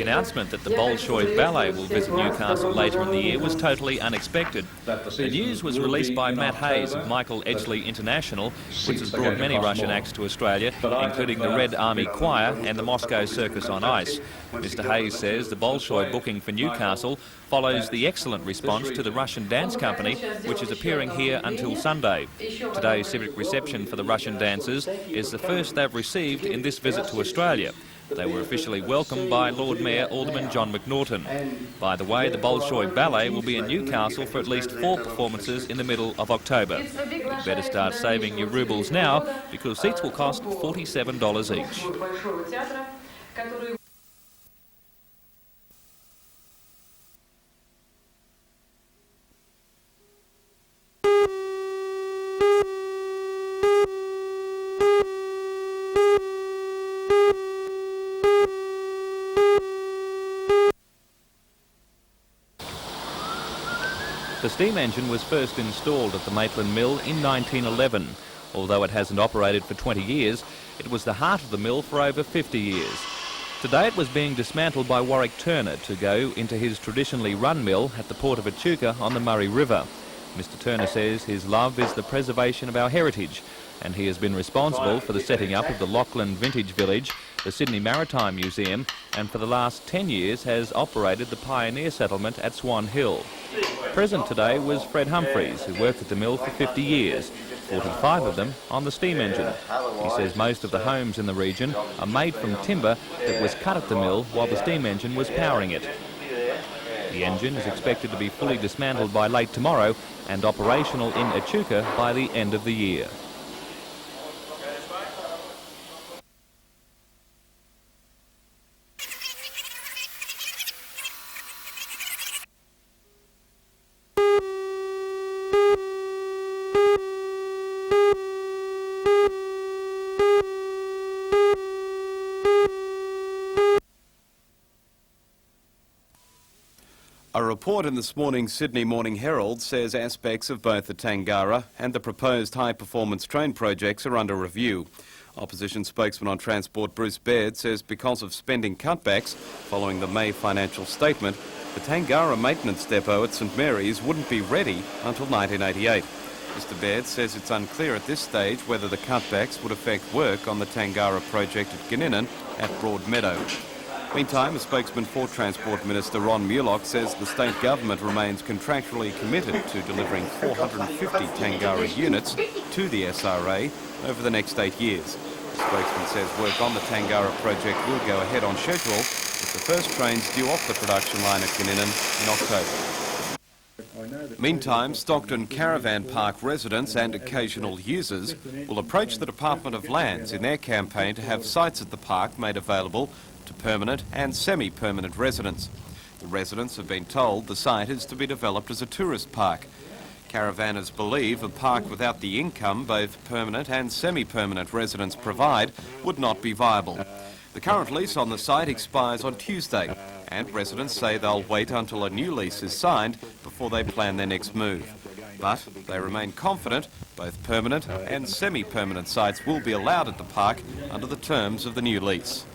The announcement that the Bolshoi Ballet will visit Newcastle later in the year was totally unexpected. The news was released by Matt Hayes of Michael Edgley International, which has brought many Russian acts to Australia, including the Red Army Choir and the Moscow Circus on Ice. Mr Hayes says the Bolshoi booking for Newcastle follows the excellent response to the Russian dance company, which is appearing here until Sunday. Today's civic reception for the Russian dancers is the first they've received in this visit to Australia. They were officially welcomed by Lord Mayor Alderman John McNaughton. By the way, the Bolshoi Ballet will be in Newcastle for at least 4 performances in the middle of October. You'd better start saving your rubles now, because seats will cost $47 each. The steam engine was first installed at the Maitland Mill in 1911. Although it hasn't operated for 20 years, it was the heart of the mill for over 50 years. Today it was being dismantled by Warwick Turner to go into his traditionally run mill at the port of Echuca on the Murray River. Mr Turner says his love is the preservation of our heritage, and he has been responsible for the setting up of the Lachlan Vintage Village, the Sydney Maritime Museum, and for the last 10 years has operated the pioneer settlement at Swan Hill. Present today was Fred Humphreys, who worked at the mill for 50 years, 45 of them on the steam engine. He says most of the homes in the region are made from timber that was cut at the mill while the steam engine was powering it. The engine is expected to be fully dismantled by late tomorrow and operational in Echuca by the end of the year. A report in this morning's Sydney Morning Herald says aspects of both the Tangara and the proposed high-performance train projects are under review. Opposition spokesman on Transport Bruce Baird says because of spending cutbacks following the May financial statement, the Tangara maintenance depot at St Mary's wouldn't be ready until 1988. Mr Baird says it's unclear at this stage whether the cutbacks would affect work on the Tangara project at Gininan at Broadmeadow. Meantime, a spokesman for Transport Minister Ron Mulock says the state government remains contractually committed to delivering 450 Tangara units to the SRA over the next 8 years. The spokesman says work on the Tangara project will go ahead on schedule, with the first trains due off the production line at Gininan in October. Meantime, Stockton Caravan Park residents and occasional users will approach the Department of Lands in their campaign to have sites at the park made available to permanent and semi-permanent residents. The residents have been told the site is to be developed as a tourist park. Caravanners believe a park without the income both permanent and semi-permanent residents provide would not be viable. The current lease on the site expires on Tuesday, and residents say they'll wait until a new lease is signed before they plan their next move. But they remain confident both permanent and semi-permanent sites will be allowed at the park under the terms of the new lease.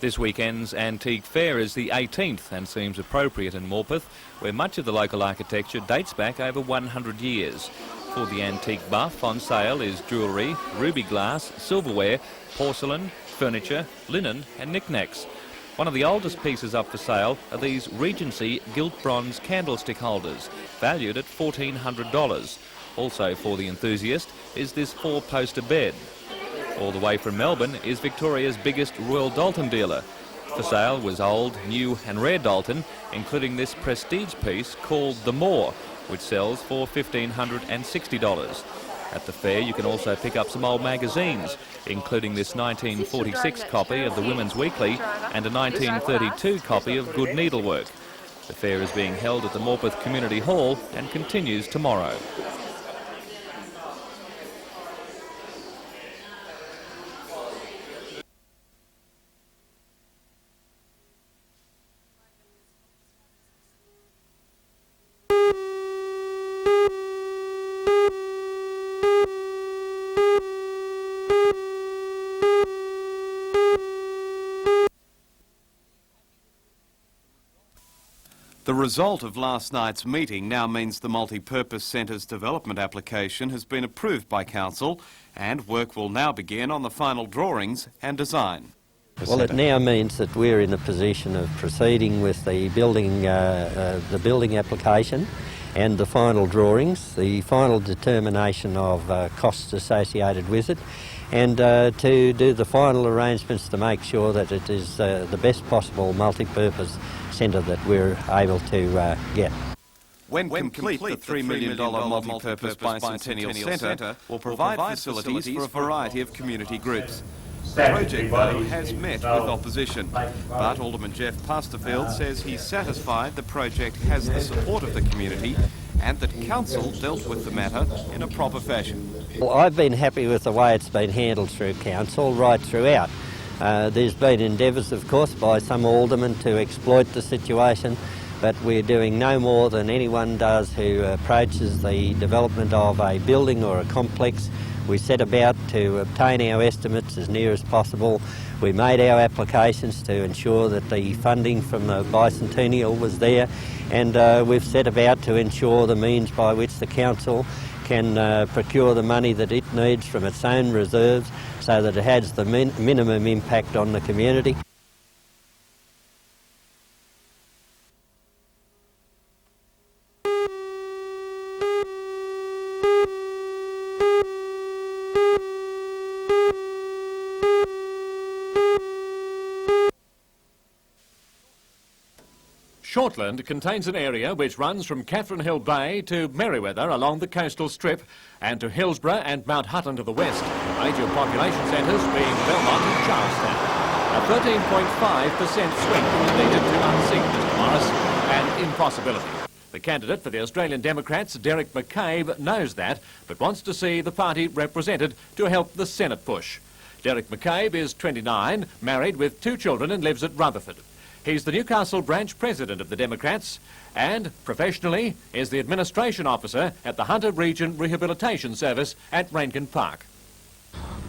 This weekend's Antique Fair is the 18th and seems appropriate in Morpeth, where much of the local architecture dates back over 100 years. For the antique buff, on sale is jewellery, ruby glass, silverware, porcelain, furniture, linen and knickknacks. One of the oldest pieces up for sale are these Regency gilt bronze candlestick holders, valued at $1,400. Also for the enthusiast is this four-poster bed. All the way from Melbourne is Victoria's biggest Royal Dalton dealer. For sale was old, new and rare Dalton, including this prestige piece called The Moor, which sells for $1,560. At the fair you can also pick up some old magazines, including this 1946 copy of the Women's Weekly and a 1932 copy of Good Needlework. The fair is being held at the Morpeth Community Hall and continues tomorrow. The result of last night's meeting now means the Multi-Purpose Centre's development application has been approved by Council and work will now begin on the final drawings and design. Well, it now means that we're in a position of proceeding with the building application and the final drawings, the final determination of costs associated with it, and to do the final arrangements to make sure that it is the best possible multi-purpose centre that we're able to get. When complete, the $3 million multi-purpose bicentennial centre will provide facilities for a variety of community groups. The project, though, has met with opposition, but Alderman Jeff Pasterfield says he's satisfied the project has the support of the community and that Council dealt with the matter in a proper fashion. Well, I've been happy with the way it's been handled through Council right throughout. There's been endeavours, of course, by some aldermen to exploit the situation, but we're doing no more than anyone does who approaches the development of a building or a complex. We set about to obtain our estimates as near as possible. We made our applications to ensure that the funding from the bicentennial was there, and we've set about to ensure the means by which the council can procure the money that it needs from its own reserves so that it has the minimum impact on the community. Shortland contains an area which runs from Catherine Hill Bay to Merewether along the coastal strip and to Hillsborough and Mount Hutton to the west, major population centres being Belmont and Charlestown. A 13.5% swing was needed to unseat Mr Morris, an impossibility. The candidate for the Australian Democrats, Derek McCabe, knows that, but wants to see the party represented to help the Senate push. Derek McCabe is 29, married with 2 children and lives at Rutherford. He's the Newcastle branch president of the Democrats and, professionally, is the administration officer at the Hunter Region Rehabilitation Service at Rankin Park.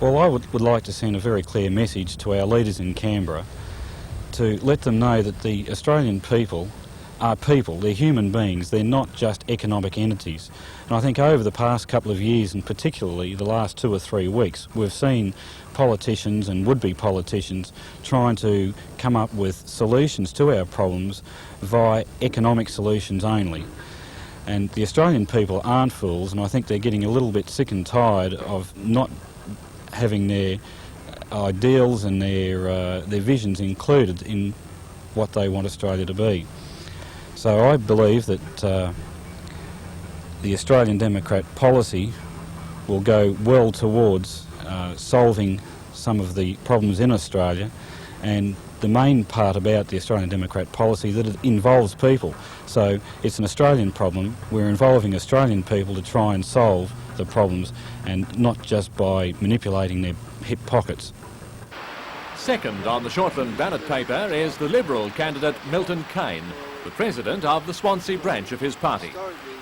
Well, I would like to send a very clear message to our leaders in Canberra to let them know that the Australian people are people, they're human beings, they're not just economic entities. And I think over the past couple of years, and particularly the last 2 or 3 weeks, we've seen politicians and would-be politicians trying to come up with solutions to our problems via economic solutions only. And the Australian people aren't fools, and I think they're getting a little bit sick and tired of not having their ideals and their visions included in what they want Australia to be. So I believe that the Australian Democrat policy will go well towards solving some of the problems in Australia, and the main part about the Australian Democrat policy that it involves people. So it's an Australian problem. We're involving Australian people to try and solve the problems, and not just by manipulating their hip pockets. Second on the Shortland ballot paper is the Liberal candidate Milton Kane. the president of the Swansea branch of his party.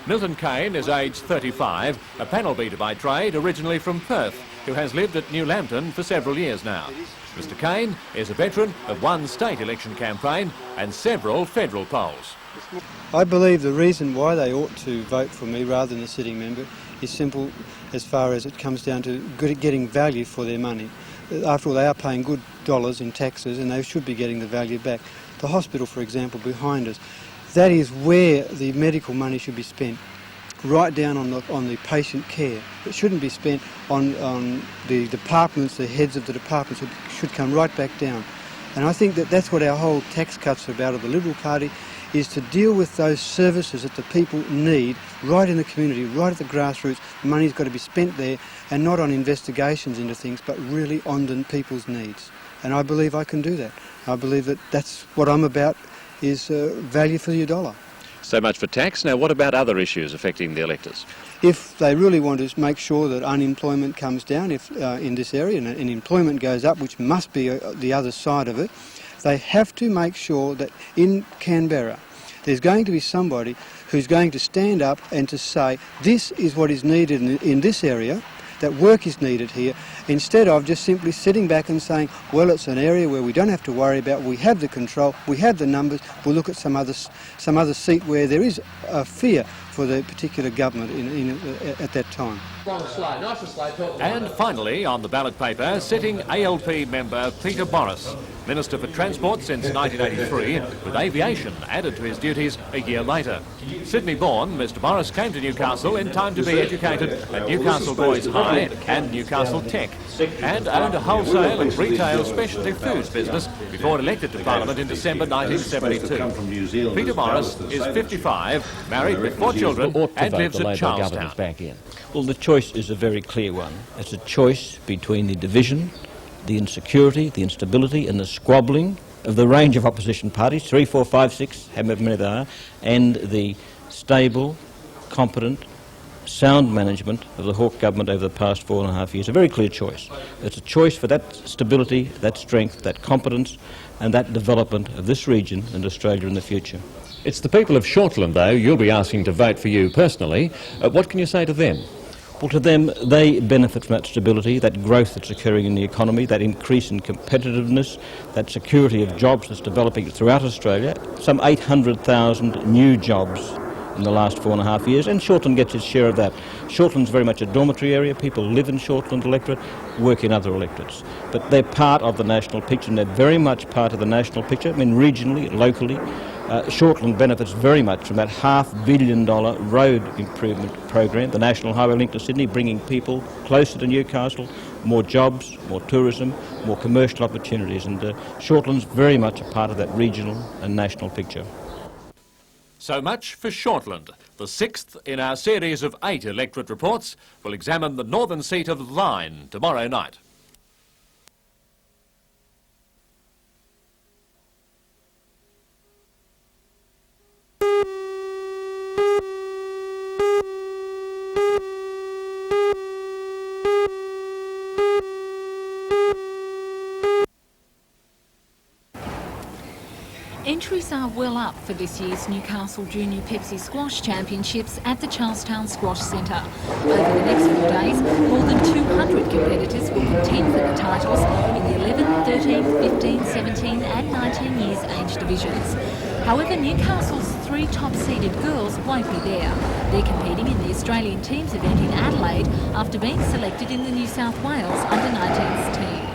Milton Kane is aged 35, a panel beater by trade, originally from Perth, who has lived at New Lambton for several years now. Mr Kane is a veteran of one state election campaign and several federal polls. I believe the reason why they ought to vote for me rather than a sitting member is simple as far as it comes down to getting value for their money. After all, they are paying good dollars in taxes and they should be getting the value back. The hospital, for example, behind us, that is where the medical money should be spent, right down on the patient care. It shouldn't be spent on the departments, the heads of the departments. It should come right back down. And I think that that's what our whole tax cuts are about of the Liberal Party, is to deal with those services that the people need right in the community, right at the grassroots. Money's got to be spent there and not on investigations into things, but really on the people's needs. And I believe I can do that. I believe that that's what I'm about, is value for your dollar. So much for tax. Now, what about other issues affecting the electors? If they really want to make sure that unemployment comes down in this area and employment goes up, which must be the other side of it, they have to make sure that in Canberra there's going to be somebody who's going to stand up and to say this is what is needed in this area, that work is needed here, instead of just simply sitting back and saying, well, it's an area where we don't have to worry about, we have the control, we have the numbers, we'll look at some other seat where there is a fear for the particular government at that time. And finally, on the ballot paper, sitting ALP member Peter Morris, Minister for Transport since 1983, with aviation added to his duties a year later. Sydney-born, Mr Morris came to Newcastle in time to be educated at Newcastle Boys High and Newcastle Tech, and owned a wholesale and retail specialty foods business before elected to Parliament in December 1972. Peter Morris is 55, married with 4 children, and lives at Charlestown. Well, the choice is a very clear one. It's a choice between the division, the insecurity, the instability and the squabbling of the range of opposition parties, 3, 4, 5, 6, however many there are, and the stable, competent, sound management of the Hawke government over the past 4.5 years. A very clear choice. It's a choice for that stability, that strength, that competence and that development of this region and Australia in the future. It's the people of Shortland, though, you'll be asking to vote for you personally. What can you say to them? Well, to them, they benefit from that stability, that growth that's occurring in the economy, that increase in competitiveness, that security of jobs that's developing throughout Australia. Some 800,000 new jobs in the last 4.5 years, and Shortland gets its share of that. Shortland's very much a dormitory area. People live in Shortland electorate, work in other electorates. But they're part of the national picture, and they're very much part of the national picture. I mean, regionally, locally, Shortland benefits very much from that $500 million road improvement program, the National Highway link to Sydney, bringing people closer to Newcastle, more jobs, more tourism, more commercial opportunities, and Shortland's very much a part of that regional and national picture. So much for Shortland. The 6th in our series of 8 electorate reports will examine the northern seat of Lyne tomorrow night. Entries are well up for this year's Newcastle Junior Pepsi Squash Championships at the Charlestown Squash Centre. Over the next 4 days, more than 200 competitors will contend for the titles in the 11, 13, 15, 17 and 19 years age divisions. However, Newcastle's 3 top-seeded girls won't be there. They're competing in the Australian teams event in Adelaide after being selected in the New South Wales under-19s team.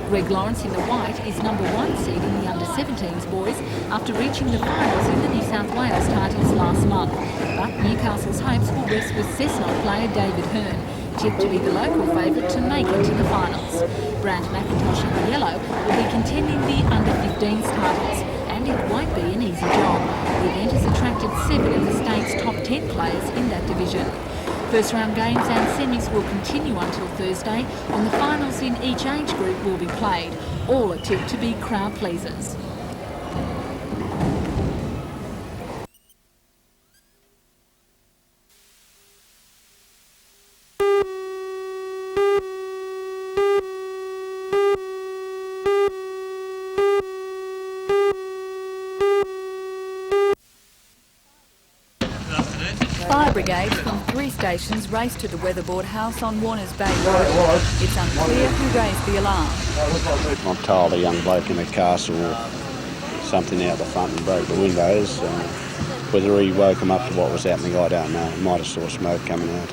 Greg Lawrence in the white is number 1 seed in the under-17s boys after reaching the finals in the New South Wales titles last month. But Newcastle's hopes will rest with Cessnock player David Hearn, tipped to be the local favourite to make it to the finals. Brant McIntosh in the yellow will be contending the under-15s titles, and it won't be an easy job. The event has attracted 7 of the state's top 10 players in that division. First round games and semis will continue until Thursday, and the finals in each age group will be played. All are tipped to be crowd pleasers. Fire brigades from 3 stations raced to the weatherboard house on Warners Bay Road. It's unclear who raised the alarm. I'm told a young bloke in a car saw something out the front and broke the windows. Whether he woke him up to what was happening, I don't know. He might have saw smoke coming out.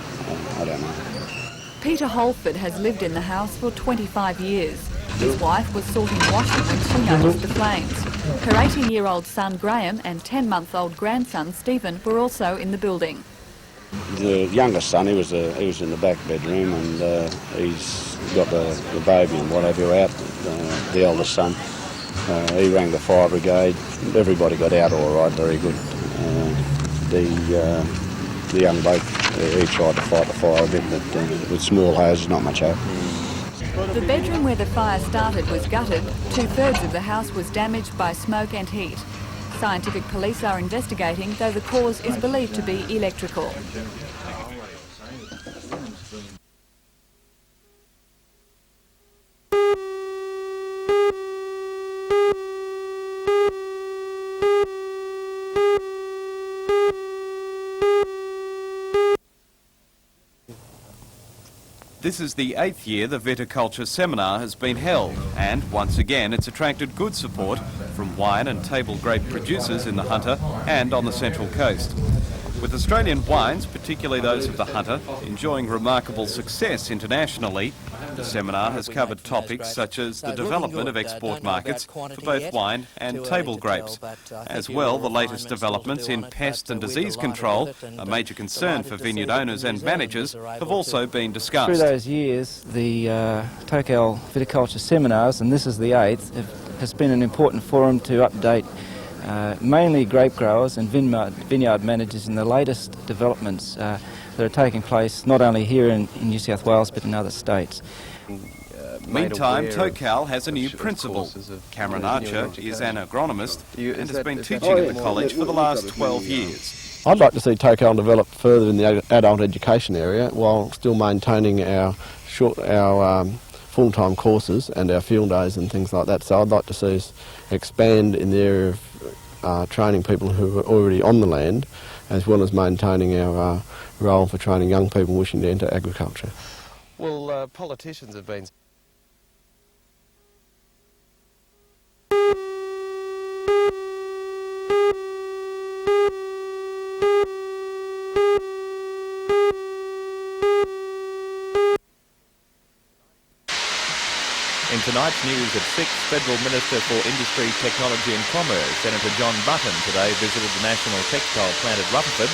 I don't know. Peter Holford has lived in the house for 25 years. His wife was sorting washing when she noticed the flames. Her 18-year-old son Graham and 10-month-old grandson Stephen were also in the building. The youngest son, he was in the back bedroom, and he's got the baby and whatever out. The eldest son, he rang the fire brigade. Everybody got out all right, very good. The young bloke, he tried to fight the fire a bit, but with small hoses, not much hope. The bedroom where the fire started was gutted. 2/3 of the house was damaged by smoke and heat. Scientific police are investigating, though the cause is believed to be electrical. This is the 8th year the viticulture seminar has been held, and once again it's attracted good support from wine and table grape producers in the Hunter and on the Central Coast. With Australian wines, particularly those of the Hunter, enjoying remarkable success internationally, the seminar has covered topics such as the development of export markets for both wine and table grapes. As well, the latest developments in pest and disease control, a major concern for vineyard owners and managers, have also been discussed. Through those years, the Tocal Viticulture Seminars, and this is the 8th, has been an important forum to update mainly grape growers and vineyard managers in the latest developments that are taking place not only here in New South Wales but in other states. Meantime, Tocal has a new principal. Cameron Archer is an agronomist and has been teaching at the college for the last 12 years. I'd like to see Tocal develop further in the adult education area while still maintaining our full-time courses and our field days and things like that. So I'd like to see us expand in the area of training people who are already on the land, as well as maintaining our role for training young people wishing to enter agriculture. Well, politicians have been... In tonight's news at 6, Federal Minister for Industry, Technology and Commerce, Senator John Button, today visited the national textile plant at Rutherford.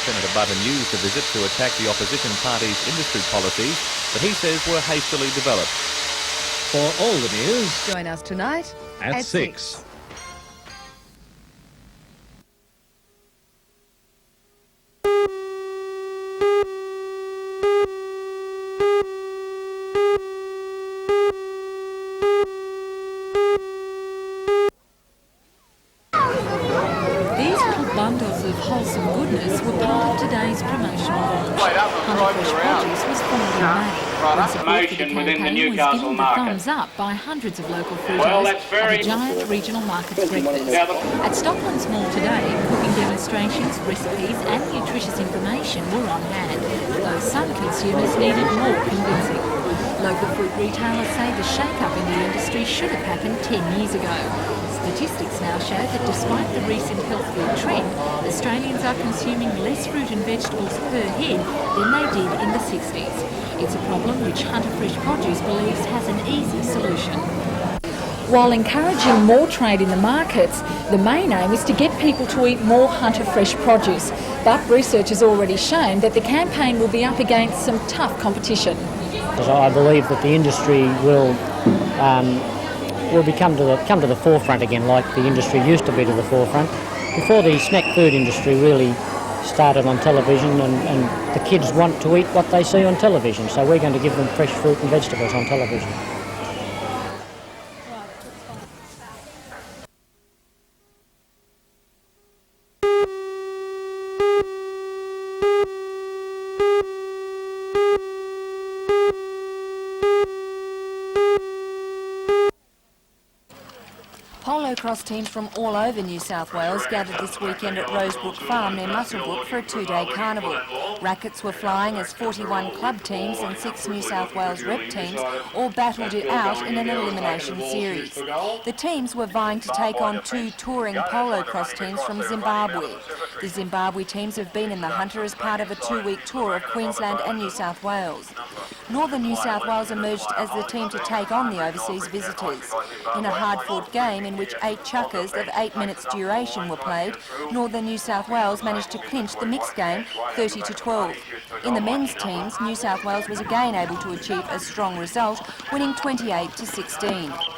Senator Button used the visit to attack the opposition party's industry policies that he says were hastily developed. For all the news, join us tonight at 6. Bundles of wholesome goodness were part of today's promotional launch. Hunter Fresh Produce was formed in May. In support for the campaign was given the thumbs up by hundreds of local fruiters at a giant regional markets breakfast. At Stockland's Mall today, cooking demonstrations, recipes and nutritious information were on hand, though some consumers needed more convincing. Local fruit retailers say the shake-up in the industry should have happened 10 years ago. Statistics now show that despite the recent health food trend, Australians are consuming less fruit and vegetables per head than they did in the 60s. It's a problem which Hunter Fresh Produce believes has an easy solution. While encouraging more trade in the markets, the main aim is to get people to eat more Hunter Fresh produce. But research has already shown that the campaign will be up against some tough competition. I believe that the industry will come to the forefront again, like the industry used to be to the forefront. Before, the snack food industry really started on television, and the kids want to eat what they see on television, so we're going to give them fresh fruit and vegetables on television. cross teams from all over New South Wales gathered this weekend at Rosebrook Farm near Muswellbrook for a two-day carnival. Rackets were flying as 41 club teams and 6 New South Wales rep teams all battled it out in an elimination series. The teams were vying to take on 2 touring polo cross teams from Zimbabwe. The Zimbabwe teams have been in the Hunter as part of a 2-week tour of Queensland and New South Wales. Northern New South Wales emerged as the team to take on the overseas visitors. In a hard-fought game in which 8 chukkers of 8 minutes duration were played, Northern New South Wales managed to clinch the mixed game 30-12. In the men's teams, New South Wales was again able to achieve a strong result, winning 28-16.